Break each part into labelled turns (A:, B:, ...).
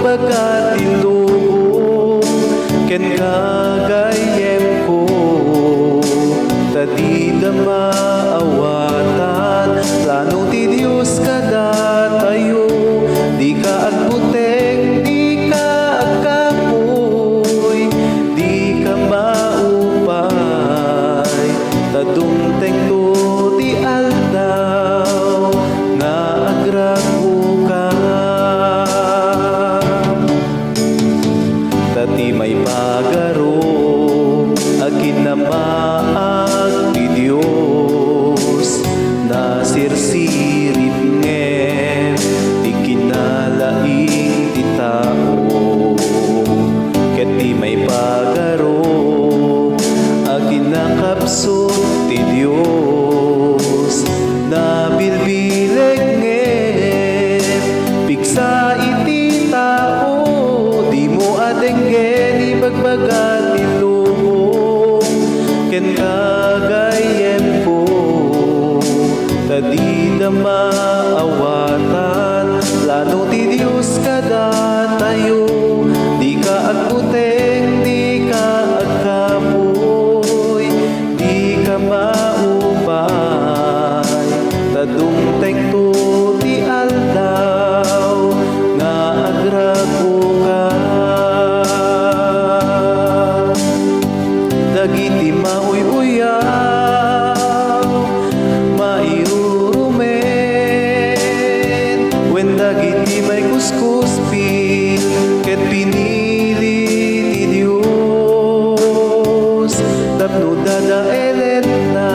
A: bagbagat ilubo ken kagayem ko tadida maawatan plano ti Dios kada tayo di ka agbutek di ka agkapoy di ka maupay tadumteng to ti aldaw nga agrago ka tati may pagaro akin na maag ti Dios na sirsirip ngem di kinalaing ti tao ket di may pagaro akin na kapsot ti Dios na bilbileg ngem piksa iti tao di mo adenggen ibagbagat ilumo ken kagayem ko tadida maawatan plano ti Dios kada tayo di ka agbutek di ka agkapoy di ka maupay tadumteng to ti aldaw nga agrago ka dagiti mauyuyaw mairurumen wen dagiti may kuskuspil ket pinili ti Dios tapno dadaelet na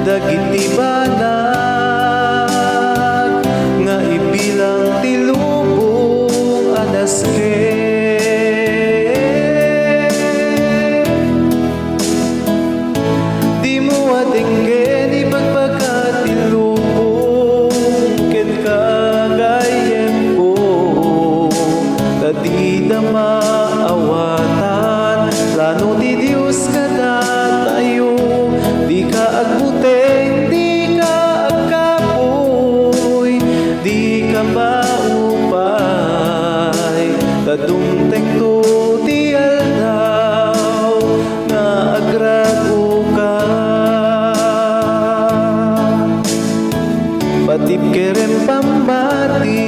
A: dagiti banag nga ibilang ti lubong anaske di mo adenggen ibagbagat ilubong ken kagayem ko tadida maawatan plano ti Dios kada tayo di ka agbutek di ka agkapoy di ka maupay tadumteng to ti aldaw nga agrago ka patip kerem pambati